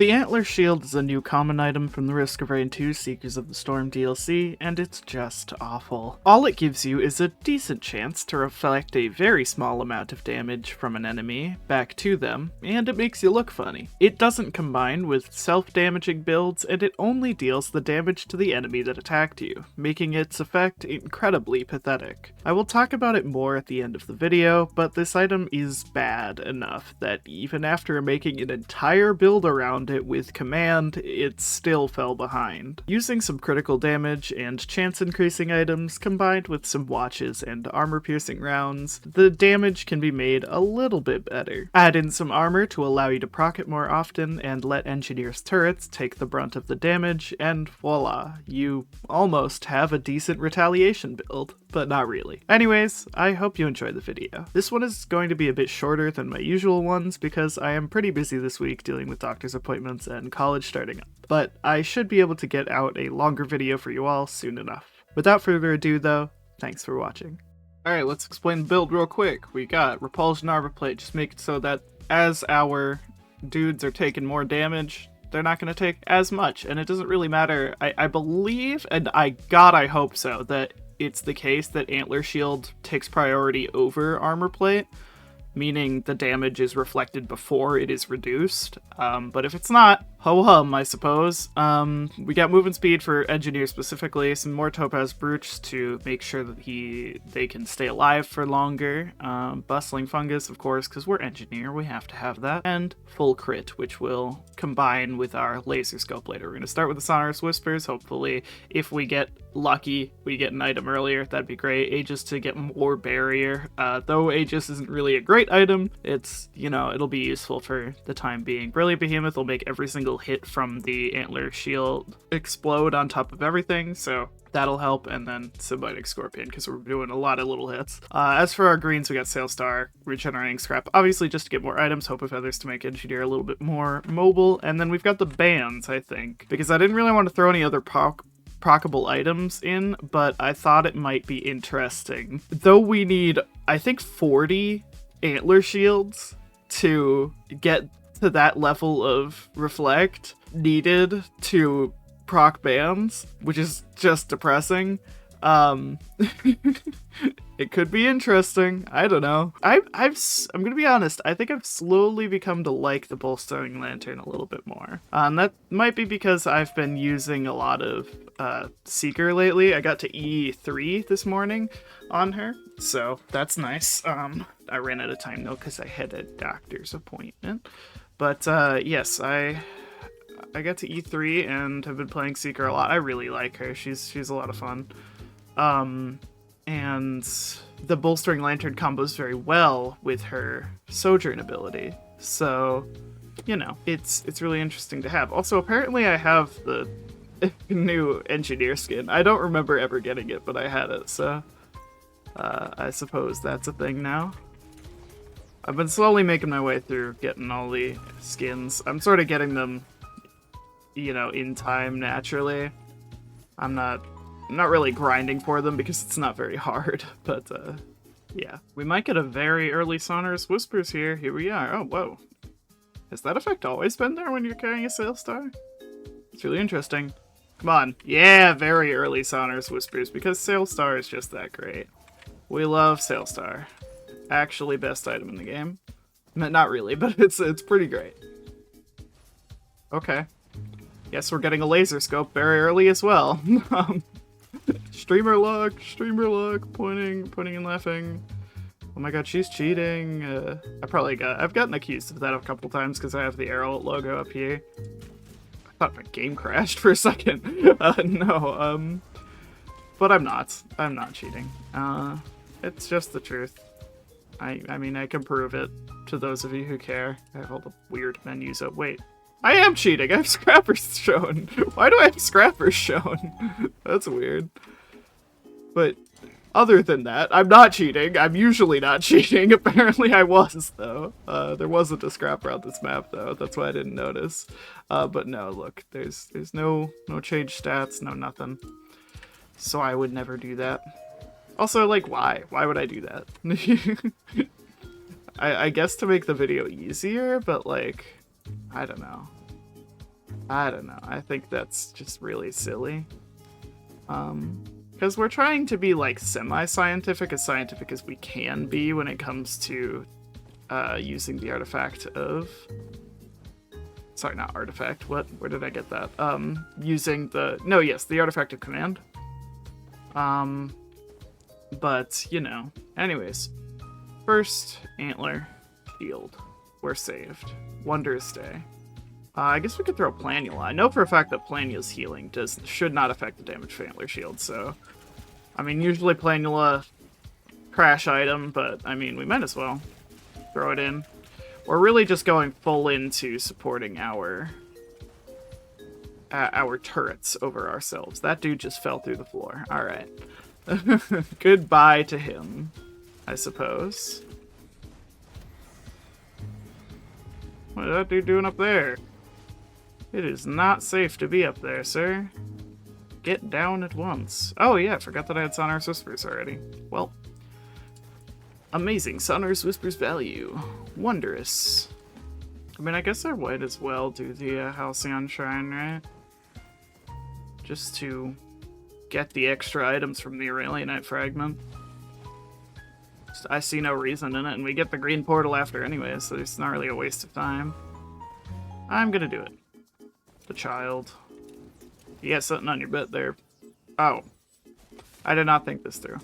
The Antler shield is a new common item from the Risk of Rain 2 Seekers of the Storm DLC, and it's just awful. All it gives you is a decent chance to reflect a very small amount of damage from an enemy back to them, and it makes you look funny. It doesn't combine with self-damaging builds, and it only deals the damage to the enemy that attacked you, making its effect incredibly pathetic. I will talk about it more at the end of the video, but this item is bad enough that even after making an entire build around it with command, it still fell behind. Using some critical damage and chance increasing items combined with some watches and armor piercing rounds, the damage can be made a little bit better. Add in some armor to allow you to proc it more often and let engineers' turrets take the brunt of the damage, and voila, you almost have a decent retaliation build. But not really. Anyways, I hope you enjoyed the video. This one is going to be a bit shorter than my usual ones because I am pretty busy this week dealing with doctor's appointments and college starting up. But I should be able to get out a longer video for you all soon enough. Without further ado though, thanks for watching. Alright, let's explain the build real quick. We got Repulsion Armor Plate, just make it so that as our dudes are taking more damage, they're not going to take as much. And it doesn't really matter, I believe, and I hope so, that it's the case that Antler Shield takes priority over Armor Plate, meaning the damage is reflected before it is reduced. But if it's not, ho-hum, I suppose. We got movement speed for Engineer specifically, some more Topaz Brooch to make sure that they can stay alive for longer. Bustling Fungus, of course, because we're Engineer, we have to have that. And full crit, which will combine with our laser scope later. We're going to start with the Sonorous Whispers. Hopefully, if we get lucky, we get an item earlier. That'd be great. Aegis to get more barrier. Though Aegis isn't really a great item, it's, it'll be useful for the time being. Brilliant Behemoth will make every single hit from the Antler Shield explode on top of everything, so that'll help. And then Symbiotic Scorpion, because we're doing a lot of little hits. As for our greens, we got Sailstar, Regenerating Scrap, obviously just to get more items, Hope of Feathers to make Engineer a little bit more mobile, and then we've got the bands, I think, because I didn't really want to throw any other proccable items in, but I thought it might be interesting. Though we need, I think, 40 Antler Shields to get to that level of reflect needed to proc bands, which is just depressing. It could be interesting. I don't know. I'm gonna be honest. I think I've slowly become to like the Bolstering Lantern a little bit more. That might be because I've been using a lot of Seeker lately. I got to E3 this morning on her, so that's nice. I ran out of time though because I had a doctor's appointment. But yes, I got to E3 and have been playing Seeker a lot. I really like her. She's a lot of fun. And the Bolstering Lantern combos very well with her Sojourn ability. So, it's really interesting to have. Also, apparently I have the new Engineer skin. I don't remember ever getting it, but I had it, so I suppose that's a thing now. I've been slowly making my way through getting all the skins. I'm sort of getting them, in time naturally. I'm not really grinding for them because it's not very hard, but yeah. We might get a very early Sonorous Whispers here. Here we are. Oh, whoa. Has that effect always been there when you're carrying a Sailstar? It's really interesting. Come on. Yeah, very early Sonorous Whispers because Sailstar is just that great. We love Sailstar. Actually best item in the game. Not really, but it's pretty great. Okay. Yes, we're getting a laser scope very early as well. Streamer luck, pointing and laughing. Oh my god, she's cheating. I've gotten accused of that a couple times because I have the arrow logo up here. I thought my game crashed for a second. No, but I'm not cheating. It's just the truth. I mean, I can prove it to those of you who care. I have all the weird menus up. Wait, I am cheating. I have scrappers shown. Why do I have scrappers shown? That's weird. But other than that, I'm not cheating. I'm usually not cheating. Apparently I was, though. There wasn't a scrapper on this map, though. That's why I didn't notice. But no, look, there's no change stats, no nothing. So I would never do that. Also, like, why? Why would I do that? I guess to make the video easier, but, like, I don't know. I don't know. I think that's just really silly. Because we're trying to be, like, semi-scientific as we can be when it comes to using the artifact of... Sorry, not artifact. What? Where did I get that? Using the... No, yes, the artifact of command. But, you know. Anyways. First, Antler. Shield. We're saved. Wondrous Day. I guess we could throw Planula. I know for a fact that Planula's healing should not affect the damage of Antler Shield, so... I mean, usually Planula... crash item, but, I mean, we might as well throw it in. We're really just going full into supporting our turrets over ourselves. That dude just fell through the floor. Alright. Goodbye to him, I suppose. What is that dude doing up there? It is not safe to be up there, sir. Get down at once. Oh yeah, I forgot that I had Sonorous Whispers already. Well. Amazing. Sonorous Whispers value. Wondrous. I mean, I guess I would as well do the Halcyon Shrine, right? Just to get the extra items from the Aurelianite Fragment. I see no reason in it, and we get the green portal after anyway, so it's not really a waste of time. I'm gonna do it. The child. You got something on your butt there. Oh. I did not think this through.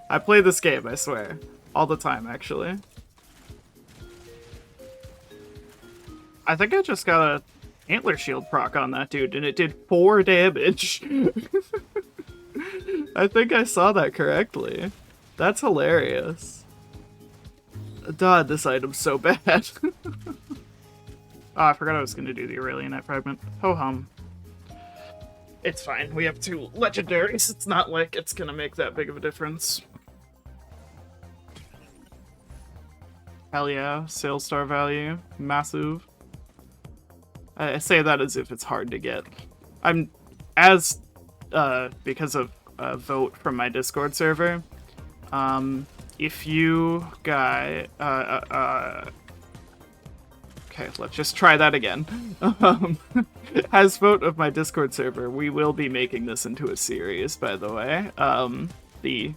I play this game, I swear. All the time, actually. I think I just got a Antler Shield proc on that dude, and it did 4 damage. I think I saw that correctly. That's hilarious. God, this item's so bad. Oh, I forgot I was going to do the Aurelianite Fragment. Ho-hum. It's fine. We have 2 legendaries. It's not like it's going to make that big of a difference. Hell yeah. Sales star value. Massive. I say that as if it's hard to get. Because of a vote from my Discord server, if you guy, okay, let's just try that again. As vote of my Discord server, we will be making this into a series, by the way. The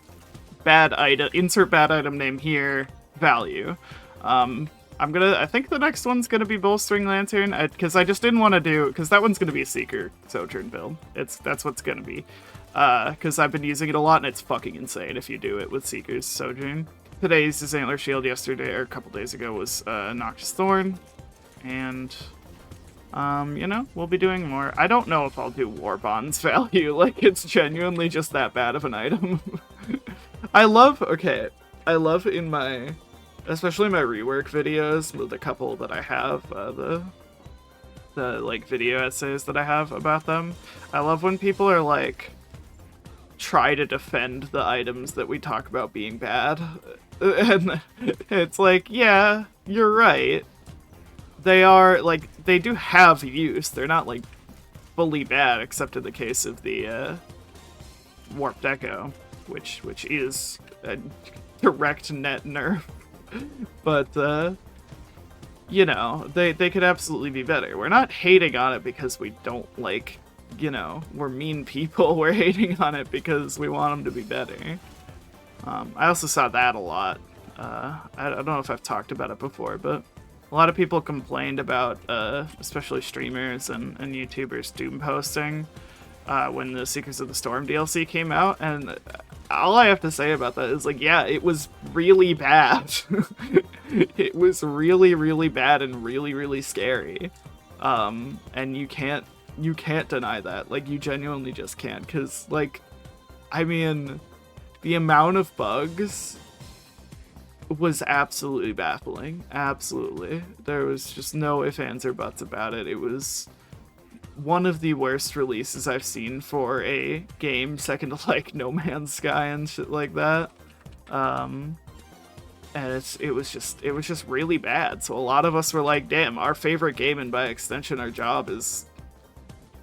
bad item, insert bad item name here, value. I think the next one's gonna be Bolstering Lantern, because I just didn't want to do, because that one's gonna be a Seeker Sojourn build. That's what's gonna be. Because I've been using it a lot, and it's fucking insane if you do it with Seeker's Sojourn. Today's is Antler Shield, yesterday, or a couple days ago, was Noxious Thorn. And, you know, we'll be doing more. I don't know if I'll do War Bonds value. Like, it's genuinely just that bad of an item. I love in my, especially my rework videos, with the couple that I have, the like, video essays that I have about them. I love when people are, like, try to defend the items that we talk about being bad. And it's like, yeah, you're right. They are, like, they do have use. They're not, like, fully bad, except in the case of the Warped Echo, which is a direct net nerf. But, you know, they could absolutely be better. We're not hating on it because we don't, like, you know, we're mean people. We're hating on it because we want them to be better. I also saw that a lot. I don't know if I've talked about it before, but a lot of people complained about, especially streamers and YouTubers, doom posting when the Secrets of the Storm DLC came out, and all I have to say about that is, like, yeah, it was really bad. It was really, really bad and really, really scary. And you can't deny that. Like, you genuinely just can't, because, like, I mean, the amount of bugs was absolutely baffling. Absolutely. There was just no ifs, ands, or buts about it. It was one of the worst releases I've seen for a game, second to, like, No Man's Sky and shit like that. And it was just really bad. So a lot of us were like, damn, our favorite game, and by extension our job, is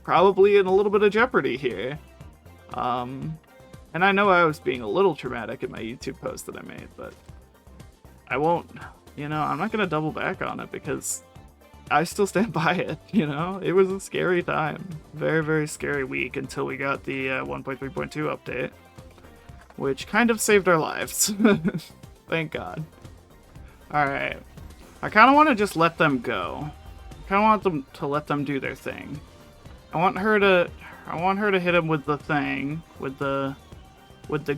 probably in a little bit of jeopardy here. And I know I was being a little dramatic in my YouTube post that I made, but I won't, you know, I'm not going to double back on it, because I still stand by it, you know? It was a scary time. Very, very scary week until we got the 1.3.2 update, which kind of saved our lives. Thank God. Alright. I kind of want to just let them go. I kind of want them to let them do their thing. I want her to hit him with the thing, with the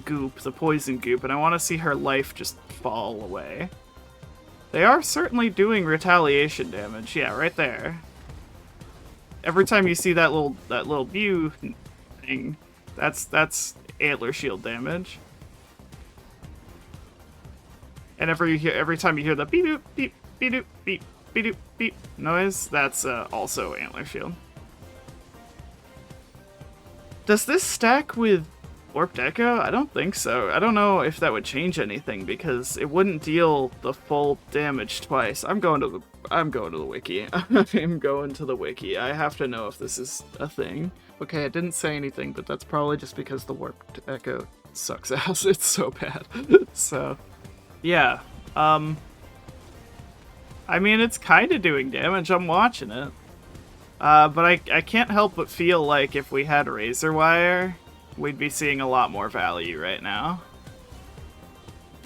goop, the poison goop, and I want to see her life just fall away. They are certainly doing retaliation damage. Yeah, right there. Every time you see that little view thing, that's antler shield damage. And every time you hear the beep doop beep beep doop beep beep doop beep noise, that's also antler shield. Does this stack with Warped Echo? I don't think so. I don't know if that would change anything because it wouldn't deal the full damage twice. I'm going to the wiki. I'm going to the wiki. I have to know if this is a thing. Okay, I didn't say anything, but that's probably just because the Warped Echo sucks ass. It's so bad. So, yeah. I mean, it's kind of doing damage. I'm watching it. But I can't help but feel like if we had Razor Wire, we'd be seeing a lot more value right now.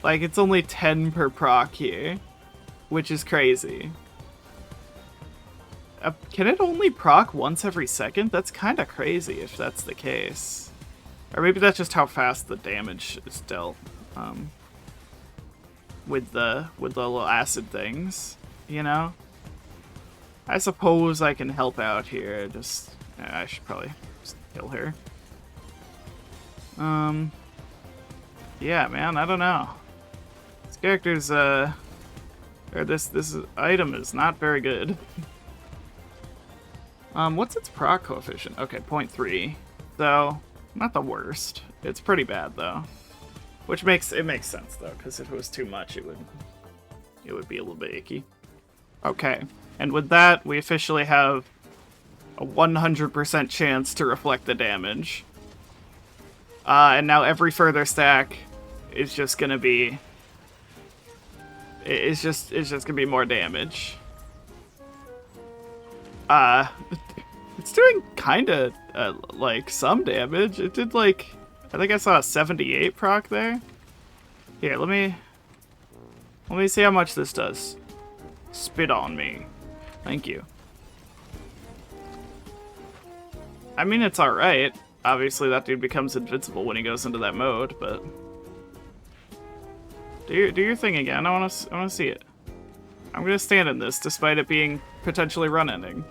Like, it's only 10 per proc here, which is crazy. Can it only proc once every second? That's kind of crazy if that's the case. Or maybe that's just how fast the damage is dealt. With the little acid things, you know? I suppose I can help out here. I should probably just kill her. Yeah, man, I don't know. This character's, or this item is not very good. What's its proc coefficient? Okay, 0.3. So, not the worst. It's pretty bad, though. Which makes sense, though, because if it was too much, it would be a little bit icky. Okay, and with that, we officially have a 100% chance to reflect the damage. And now every further stack is just gonna be... It's just gonna be more damage. It's doing kinda, like, some damage. It did, like... I think I saw a 78 proc there. Here, let me see how much this does. Spit on me. Thank you. I mean, it's alright. Obviously, that dude becomes invincible when he goes into that mode, but... Do your thing again. I wanna see it. I'm gonna stand in this, despite it being potentially run-ending.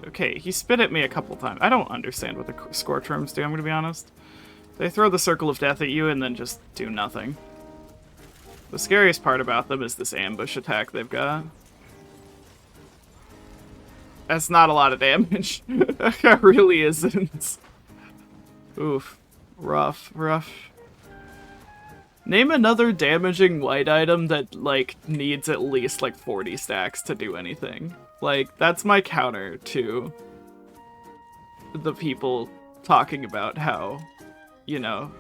Okay, he spit at me a couple times. I don't understand what the Scorch Worms do, I'm gonna be honest. They throw the Circle of Death at you and then just do nothing. The scariest part about them is this ambush attack they've got. That's not a lot of damage. That really isn't. Oof. Rough, rough. Name another damaging white item that, like, needs at least, like, 40 stacks to do anything. Like, that's my counter to the people talking about how, you know,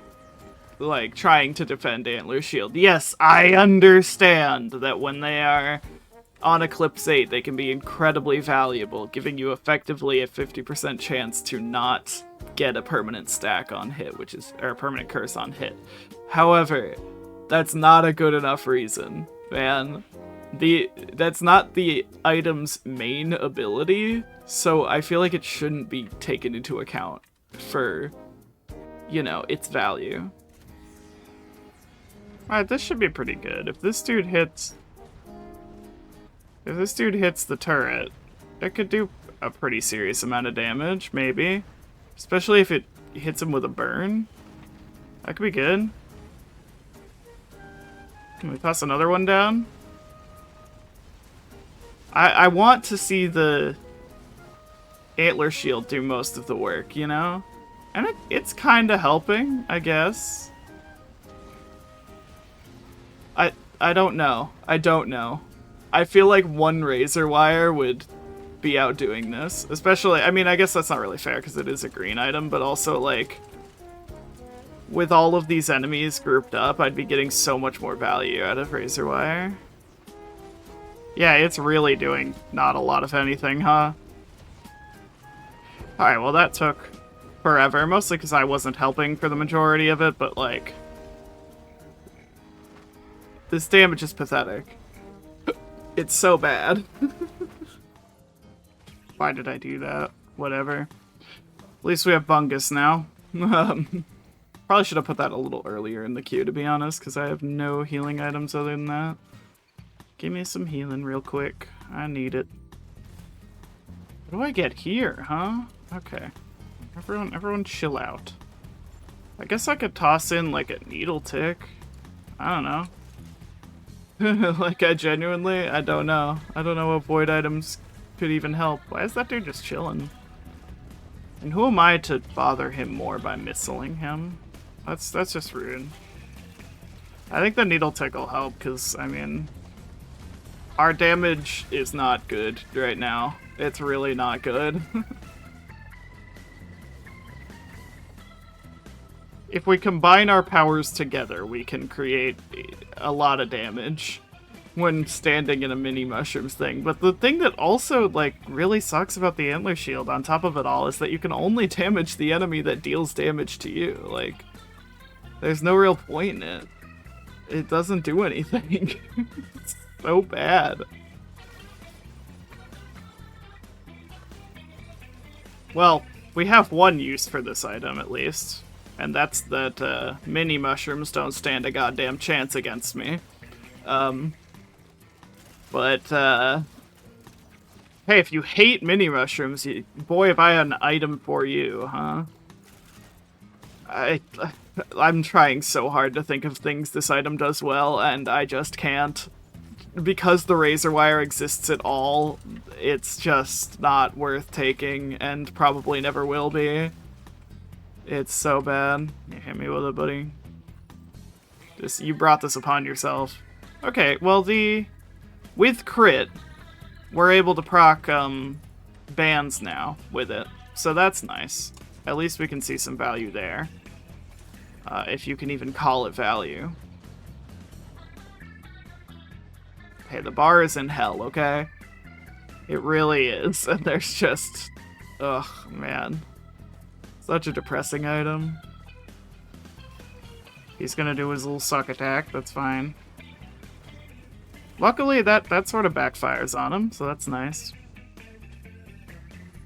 like, trying to defend Antler Shield. Yes, I understand that when they are on Eclipse 8, they can be incredibly valuable, giving you effectively a 50% chance to not get a permanent stack on hit, or a permanent curse on hit. However, that's not a good enough reason, man. That's not the item's main ability, so I feel like it shouldn't be taken into account for, you know, its value. Alright, this should be pretty good. If this dude hits the turret, it could do a pretty serious amount of damage, maybe. Especially if it hits him with a burn. That could be good. Can we toss another one down? I want to see the Antler Shield do most of the work, you know? And it's kind of helping, I guess. I don't know. I don't know. I feel like one Razor Wire would be outdoing this. Especially, I mean, I guess that's not really fair because it is a green item, but also, like, with all of these enemies grouped up, I'd be getting so much more value out of Razor Wire. Yeah, it's really doing not a lot of anything, huh? Alright, well that took forever, mostly because I wasn't helping for the majority of it, but like... this damage is pathetic. It's so bad. Why did I do that? Whatever. At least we have Bungus now. Probably should have put that a little earlier in the queue, to be honest, because I have no healing items other than that. Give me some healing real quick. I need it. What do I get here, huh? Okay. Everyone chill out. I guess I could toss in, like, a needle tick. I don't know. Like, I don't know. I don't know what void items could even help. Why is that dude just chilling? And who am I to bother him more by missiling him? That's just rude. I think the needle tick will help, because, I mean... our damage is not good right now. It's really not good. If we combine our powers together, we can create a lot of damage when standing in a mini mushrooms thing. But the thing that also, like, really sucks about the Antler shield on top of it all is that you can only damage the enemy that deals damage to you. Like, there's no real point in it. It doesn't do anything. It's so bad. Well, we have one use for this item, at least. And that's that mini mushrooms don't stand a goddamn chance against me. But hey, if you hate mini mushrooms, boy, have I an item for you, huh? I'm trying so hard to think of things this item does well, and I just can't. Because the razor wire exists at all, it's just not worth taking, and probably never will be. It's so bad. You hit me with it, buddy. You brought this upon yourself. Okay, well with crit, we're able to proc bans now with it, so that's nice. At least we can see some value there. If you can even call it value. Hey, the bar is in hell, okay? It really is, and there's just... ugh, man. Such a depressing item. He's gonna do his little suck attack, that's fine. Luckily, that sort of backfires on him, so that's nice.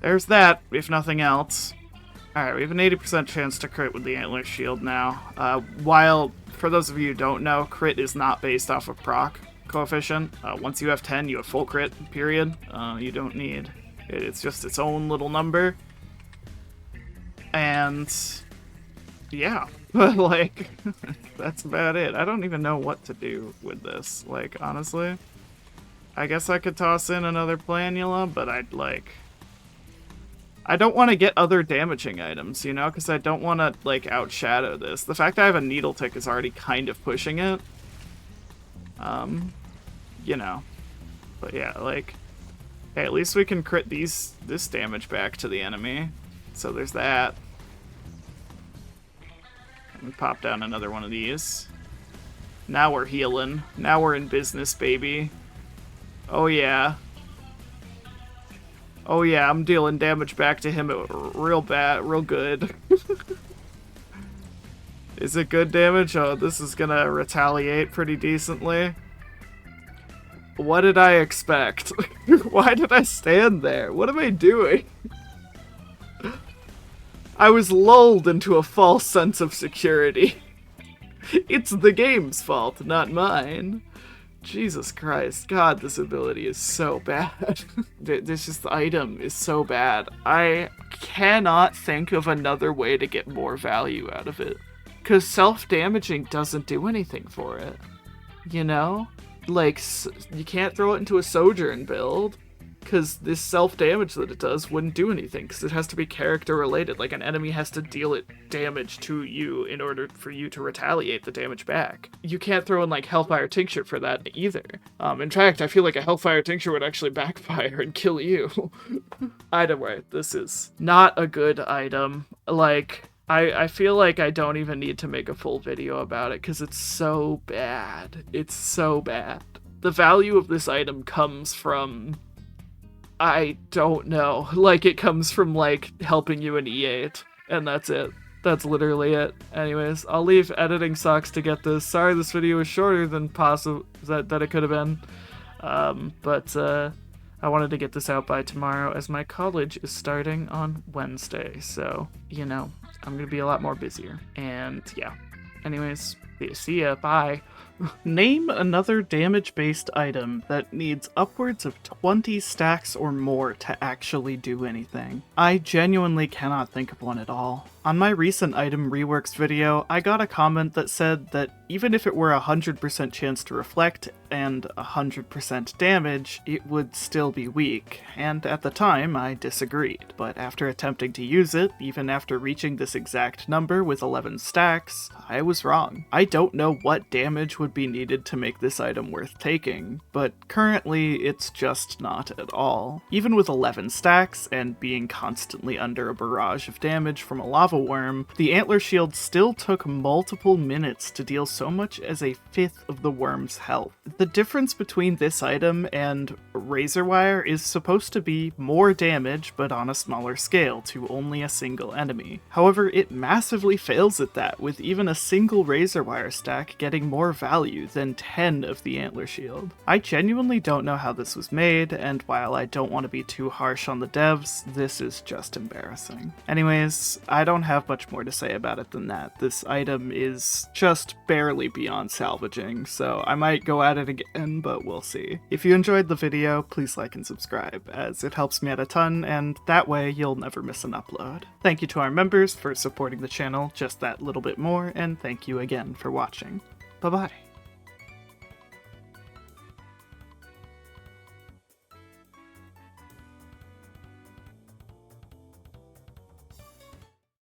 There's that, if nothing else. Alright, we have an 80% chance to crit with the Antler shield now. While, for those of you who don't know, crit is not based off of proc coefficient. Once you have 10, you have full crit, period. You don't need... it's just its own little number. And... yeah. Like, that's about it. I don't even know what to do with this, like, honestly. I guess I could toss in another Planula, but I'd, like... I don't want to get other damaging items, you know? Because I don't want to, like, outshadow this. The fact that I have a needle tick is already kind of pushing it. You know. But yeah, like... hey, at least we can crit this damage back to the enemy. So there's that. We pop down another one of these. Now we're healing. Now we're in business, baby. Oh yeah. Oh yeah, I'm dealing damage back to him real bad, real good. Is it good damage? Oh, this is gonna retaliate pretty decently. What did I expect? Why did I stand there? What am I doing? I was lulled into a false sense of security. It's the game's fault, not mine. Jesus Christ. God, this ability is so bad. This item is so bad. I cannot think of another way to get more value out of it. Because self-damaging doesn't do anything for it. You know? Like, you can't throw it into a Sojourn build. Because this self-damage that it does wouldn't do anything, because it has to be character-related. Like, an enemy has to deal it damage to you in order for you to retaliate the damage back. You can't throw in, like, Hellfire Tincture for that either. In fact, I feel like a Hellfire Tincture would actually backfire and kill you. Either way, this is not a good item. Like, I feel like I don't even need to make a full video about it, because it's so bad. It's so bad. the value of this item comes from, I don't know, like it comes from like helping you in E8, and that's it. That's literally it. Anyways, I'll leave editing sucks to get this. Sorry this video was shorter than possible that it could have been. But I wanted to get this out by tomorrow as my college is starting on Wednesday. So, you know, I'm going to be a lot more busier. And yeah. Anyways, see ya. Bye. Name another damage-based item that needs upwards of 20 stacks or more to actually do anything. I genuinely cannot think of one at all. On my recent item reworks video, I got a comment that said that even if it were a 100% chance to reflect and 100% damage, it would still be weak, and at the time I disagreed. But after attempting to use it, even after reaching this exact number with 11 stacks, I was wrong. I don't know what damage would be needed to make this item worth taking, but currently it's just not at all. Even with 11 stacks and being constantly under a barrage of damage from a lava worm, the Antler shield still took multiple minutes to deal so much as a fifth of the worm's health. The difference between this item and Razor Wire is supposed to be more damage, but on a smaller scale to only a single enemy. However, it massively fails at that, with even a single Razor Wire stack getting more value than 10 of the Antler shield. I genuinely don't know how this was made, and while I don't want to be too harsh on the devs, this is just embarrassing. Anyways, I don't have much more to say about it than that. This item is just barely beyond salvaging, so I might go at it again, but we'll see. If you enjoyed the video, please like and subscribe, as it helps me out a ton, and that way you'll never miss an upload. Thank you to our members for supporting the channel just that little bit more, and thank you again for watching. Bye-bye.